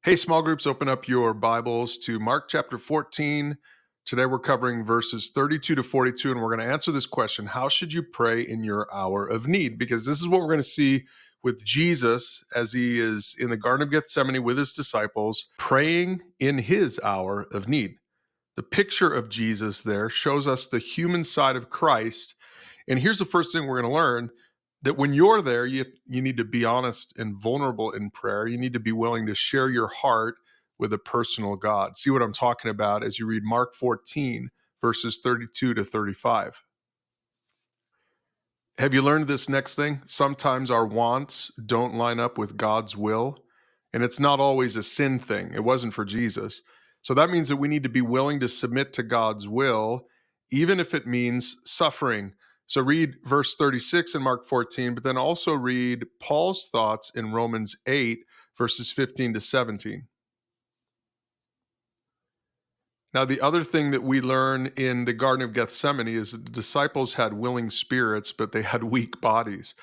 Hey, small groups, open up your Bibles to Mark chapter 14. Today we're covering verses 32 to 42, and we're going to answer this question: how should you pray in your hour of need? Because this is what we're going to see with Jesus as he is in the Garden of Gethsemane with his disciples, praying in his hour of need. The picture of Jesus there shows us the human side of Christ. And here's the first thing we're going to learn: that when you're there, you need to be honest and vulnerable in prayer. You need to be willing to share your heart with a personal God. See what I'm talking about as you read Mark 14, verses 32 to 35. Have you learned this next thing? Sometimes our wants don't line up with God's will, and it's not always a sin thing. It wasn't for Jesus. So that means that we need to be willing to submit to God's will, even if it means suffering. So read verse 36 in Mark 14, but then also read Paul's thoughts in Romans 8, verses 15 to 17. Now, the other thing that we learn in the Garden of Gethsemane is that the disciples had willing spirits, but they had weak bodies.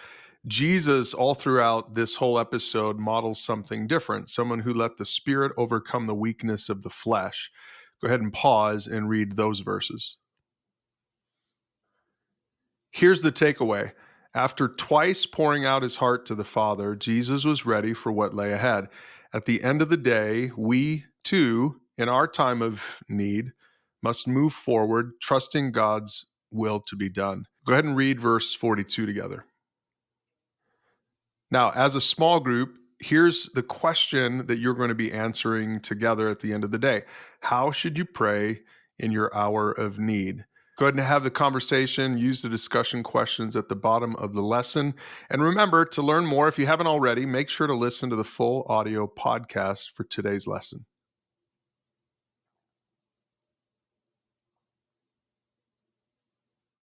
Jesus, all throughout this whole episode, models something different, someone who let the spirit overcome the weakness of the flesh. Go ahead and pause and read those verses. Here's the takeaway. After twice pouring out his heart to the Father, Jesus was ready for what lay ahead. At the end of the day, we too, in our time of need, must move forward, trusting God's will to be done. Go ahead and read verse 42 together. Now, as a small group, here's the question that you're going to be answering together at the end of the day. How should you pray in your hour of need? Go ahead and have the conversation. Use the discussion questions at the bottom of the lesson. And remember, to learn more, if you haven't already, make sure to listen to the full audio podcast for today's lesson.